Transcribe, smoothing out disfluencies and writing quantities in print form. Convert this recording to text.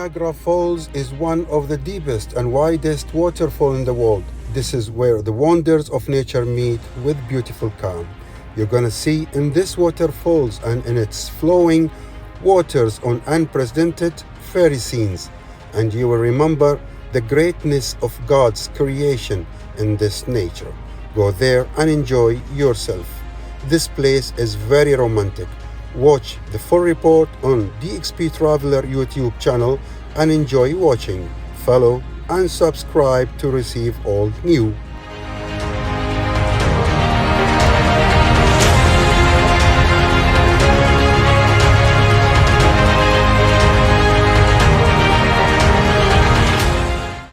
Niagara Falls is one of the deepest and widest waterfall in the world. This is where the wonders of nature meet with beautiful calm. You're gonna see in this waterfalls and in its flowing waters on unprecedented fairy scenes, and you will remember the greatness of God's creation in this nature. Go there and enjoy yourself. This place is very romantic. Watch the full report on DXP Traveler YouTube channel and enjoy watching. Follow and subscribe to receive all new